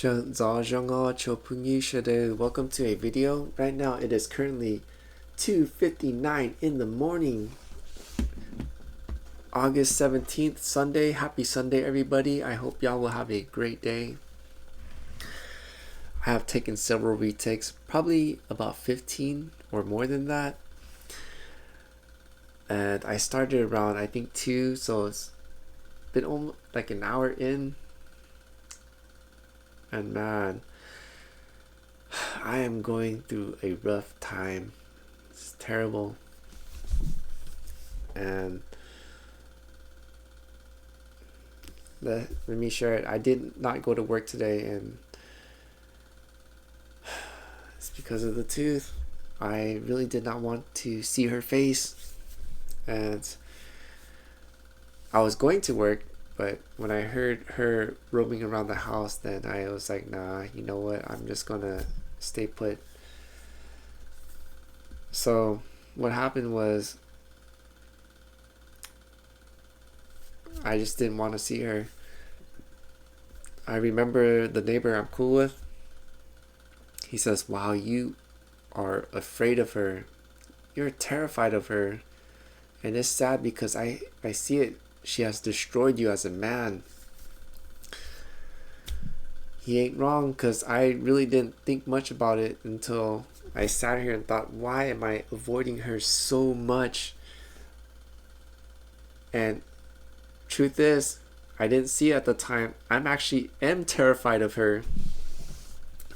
Welcome to a video. Right now it is currently 2:59 in the morning. August 17th, Sunday. Happy Sunday, everybody. I hope y'all will have a great day. I have taken several retakes, probably about 15 or more than that. And I started around, I think, 2, so it's been almost like an hour in. And man, I am going through a rough time. It's terrible. And let me share it. I did not go to work today, and it's because of the tooth. I really did not want to see her face, and I was going to work, but when I heard her roaming around the house, then I was like, nah, you know what, I'm just gonna stay put. So what happened was I just didn't want to see her. I remember the neighbor I'm cool with, he says, wow, you are afraid of her. You're terrified of her. And it's sad because I see it. She has destroyed you as a man. He ain't wrong, because I really didn't think much about it until I sat here and thought, why am I avoiding her so much? And truth is, I didn't see it at the time. I'm actually terrified of her,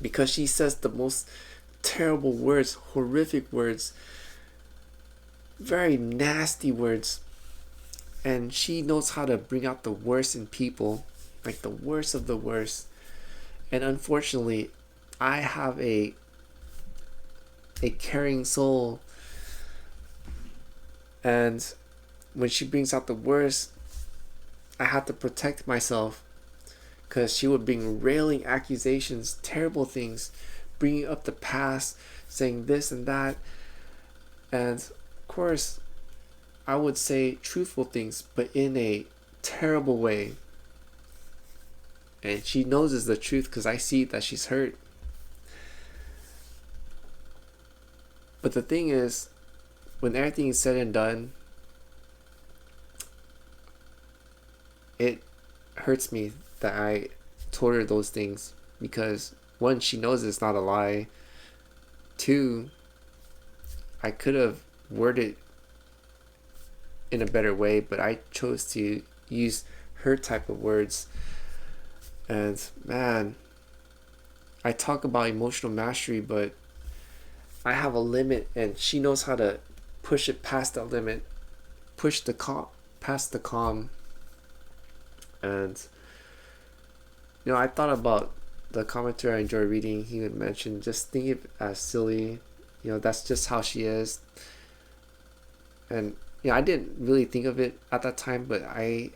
because she says the most terrible words, horrific words, very nasty words. And she knows how to bring out the worst in people, like the worst of the worst. And unfortunately, I have a caring soul, and when she brings out the worst, I have to protect myself, because she would bring railing accusations, terrible things, bringing up the past, saying this and that. And of course, I would say truthful things, but in a terrible way. And she knows it's the truth, because I see that she's hurt. But the thing is, when everything is said and done, it hurts me that I told her those things, because one, she knows it's not a lie. Two, I could have worded in a better way, but I chose to use her type of words. And man, I talk about emotional mastery, but I have a limit, and she knows how to push it past that limit, push the calm past the calm. And you know, I thought about the commenter I enjoy reading. He would mention, just think of it as silly, you know, that's just how she is. And yeah, I didn't really think of it at that time, but I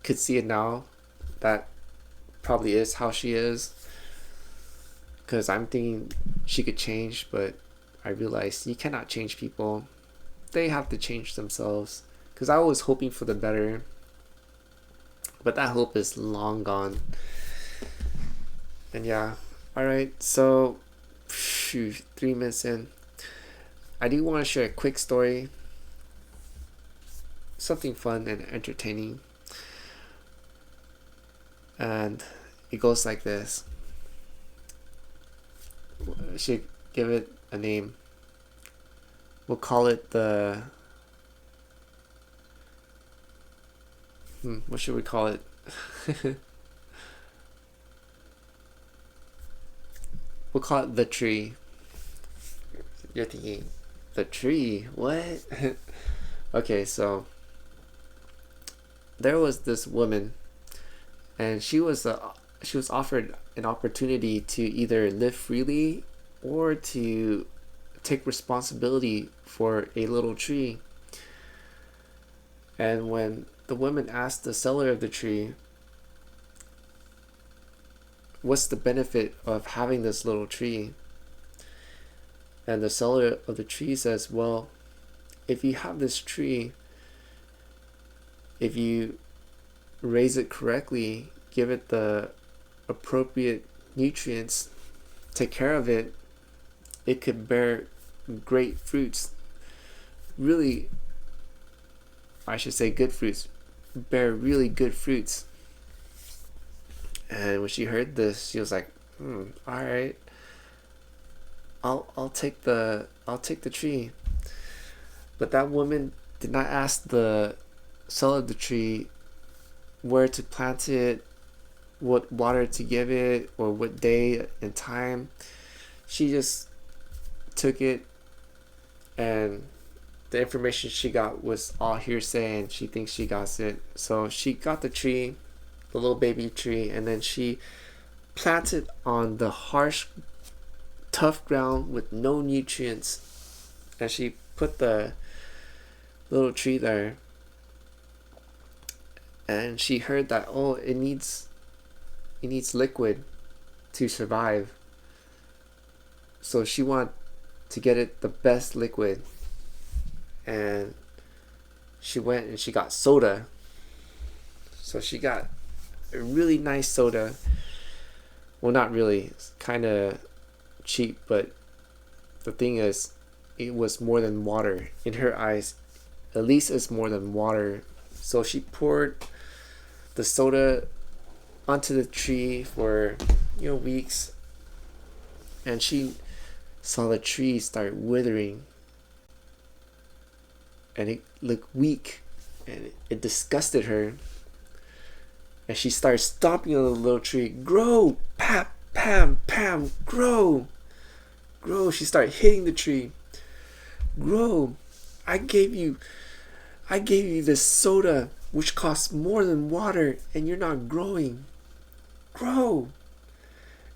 could see it now. That probably is how she is, because I'm thinking she could change, but I realized you cannot change people. They have to change themselves, because I was hoping for the better, but that hope is long gone. And yeah, alright, so 3 minutes in, I do want to share a quick story, something fun and entertaining. And it goes like this. I should give it a name. We'll call it the what should we call it? We'll call it the tree. You're thinking, the tree? What? Okay, so there was this woman, and she was offered an opportunity to either live freely or to take responsibility for a little tree. And when the woman asked the seller of the tree, what's the benefit of having this little tree? And the seller of the tree says, well, if you have this tree, if you raise it correctly, give it the appropriate nutrients, take care of it, it could bear great fruits. Really, I should say good fruits. Bear really good fruits. And when she heard this, she was like, all right, I'll take the tree. But that woman did not ask the seller of the tree where to plant it, what water to give it, or what day and time. She just took it, and the information she got was all hearsay, and she thinks she got it. So she got the tree, the little baby tree, and then she planted on the harsh, tough ground with no nutrients, and she put the little tree there. And she heard that, oh, it needs liquid to survive. So she wanted to get it the best liquid, and she went and she got soda. So she got a really nice soda. Well, not really, it's kind of cheap, but the thing is, it was more than water in her eyes. At least it's more than water. So she poured the soda onto the tree for weeks, and she saw the tree start withering, and it looked weak, and it disgusted her. And she started stomping on the little tree. Grow, pam, pam, pam, grow, grow. She started hitting the tree. Grow. I gave you this soda which costs more than water, and you're not growing. Grow.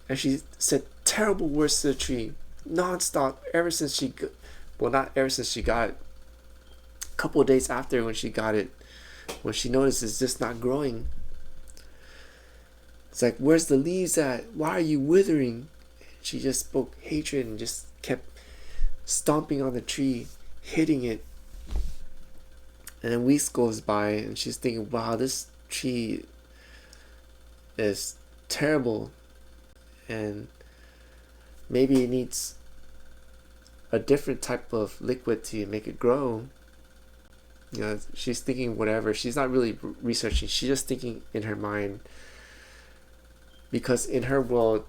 And she said terrible words to the tree non-stop ever since she not ever since she got it. A couple of days after, when she got it, when she noticed it's just not growing, it's like, where's the leaves at? Why are you withering? She just spoke hatred and just kept stomping on the tree, hitting it. And then weeks goes by, and she's thinking, wow, this tree is terrible, and maybe it needs a different type of liquid to make it grow. She's thinking whatever. She's not really researching. She's just thinking in her mind, because in her world,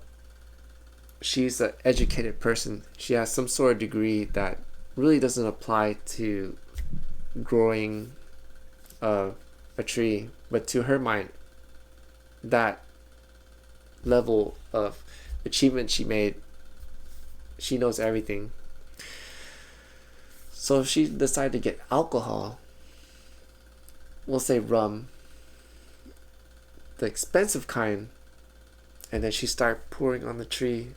she's an educated person. She has some sort of degree that really doesn't apply to growing a tree. But to her mind, that level of achievement she made, she knows everything. So she decided to get alcohol, we'll say rum, the expensive kind, and then she started pouring on the tree.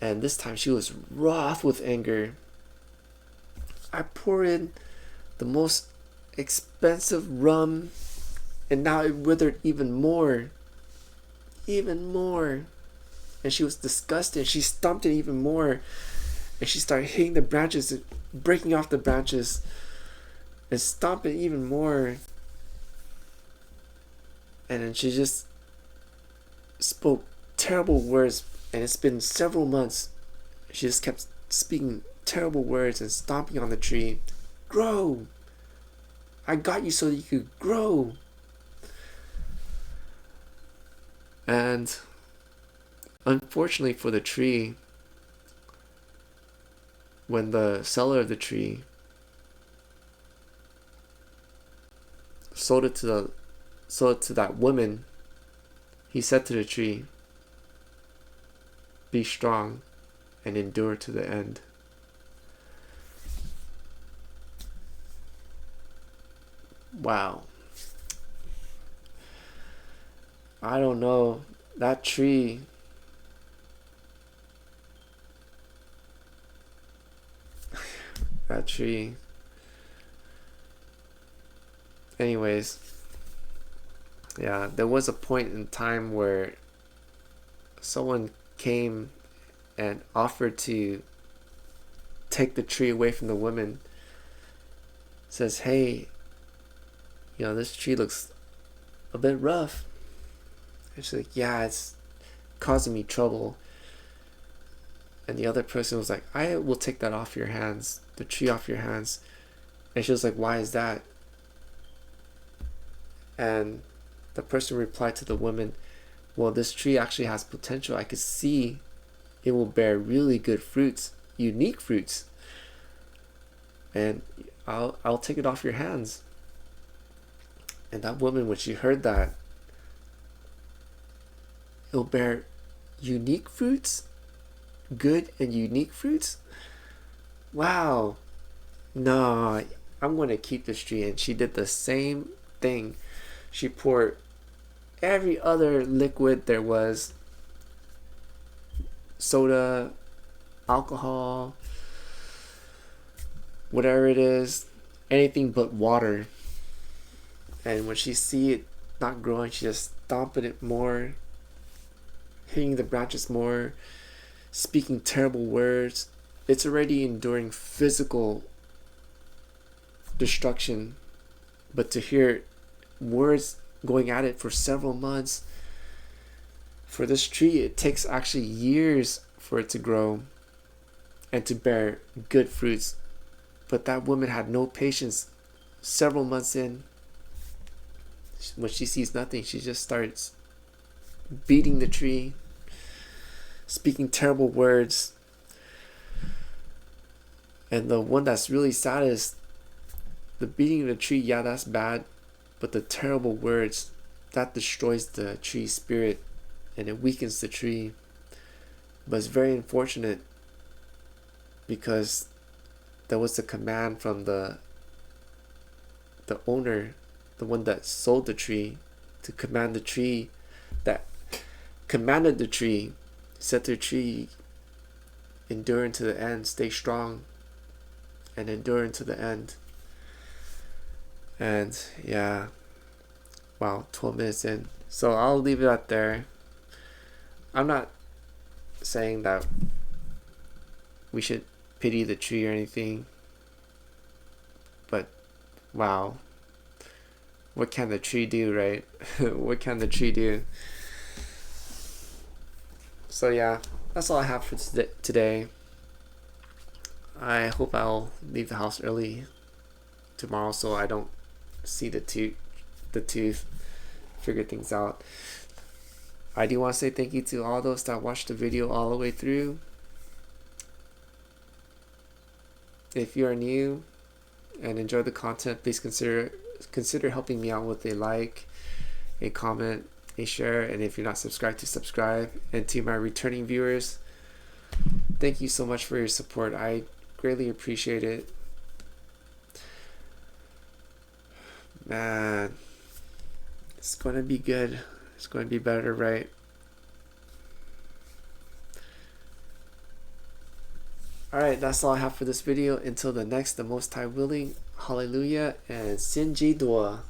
And this time she was wroth with anger. I poured in the most expensive rum, and now it withered even more. And she was disgusted. She stomped it even more, and she started hitting the branches, breaking off the branches, and stomping even more. And then she just spoke terrible words, and it's been several months. She just kept speaking terrible words and stomping on the tree. Grow! I got you so that you could grow. And unfortunately for the tree, when the seller of the tree sold it to that woman, he said to the tree, be strong and endure to the end. Wow. I don't know. That tree, anyways, yeah, there was a point in time where someone came and offered to take the tree away from the woman. Says, hey, this tree looks a bit rough. And she's like, yeah, it's causing me trouble. And the other person was like, I will take that off your hands, the tree off your hands. And she was like, why is that? And the person replied to the woman, well, this tree actually has potential. I could see it will bear really good fruits, unique fruits. And I'll take it off your hands. And that woman, when she heard that, it'll bear unique fruits, good and unique fruits. Wow. No, I'm going to keep this tree. And she did the same thing. She poured every other liquid there was, soda, alcohol, whatever it is, anything but water. And when she see it not growing, she just stomping it more, hitting the branches more, speaking terrible words. It's already enduring physical destruction, but to hear words going at it for several months. For this tree, it takes actually years for it to grow and to bear good fruits. But that woman had no patience. Several months in, when she sees nothing, she just starts beating the tree, speaking terrible words. And the one that's really sad is the beating of the tree. Yeah, that's bad. But the terrible words, that destroys the tree's spirit and it weakens the tree. But it's very unfortunate because there was a command from the owner, the one that sold the tree, to command the tree, that commanded the tree, said to the tree, endure to the end, stay strong and endure to the end. And yeah, wow, 12 minutes in. So I'll leave it out there. I'm not saying that we should pity the tree or anything, but wow, what can the tree do, right? What can the tree do? So yeah, that's all I have for today. I hope I'll leave the house early tomorrow so I don't see the tooth, figure things out. I do want to say thank you to all those that watched the video all the way through. If you are new and enjoy the content, please consider helping me out with a like, a comment, a share, and if you're not subscribed, to subscribe. And to my returning viewers, thank you so much for your support. I greatly appreciate it. Man, it's going to be good. It's going to be better, right? Alright, that's all I have for this video. Until the next, the Most High willing, hallelujah, and Sinji Dua.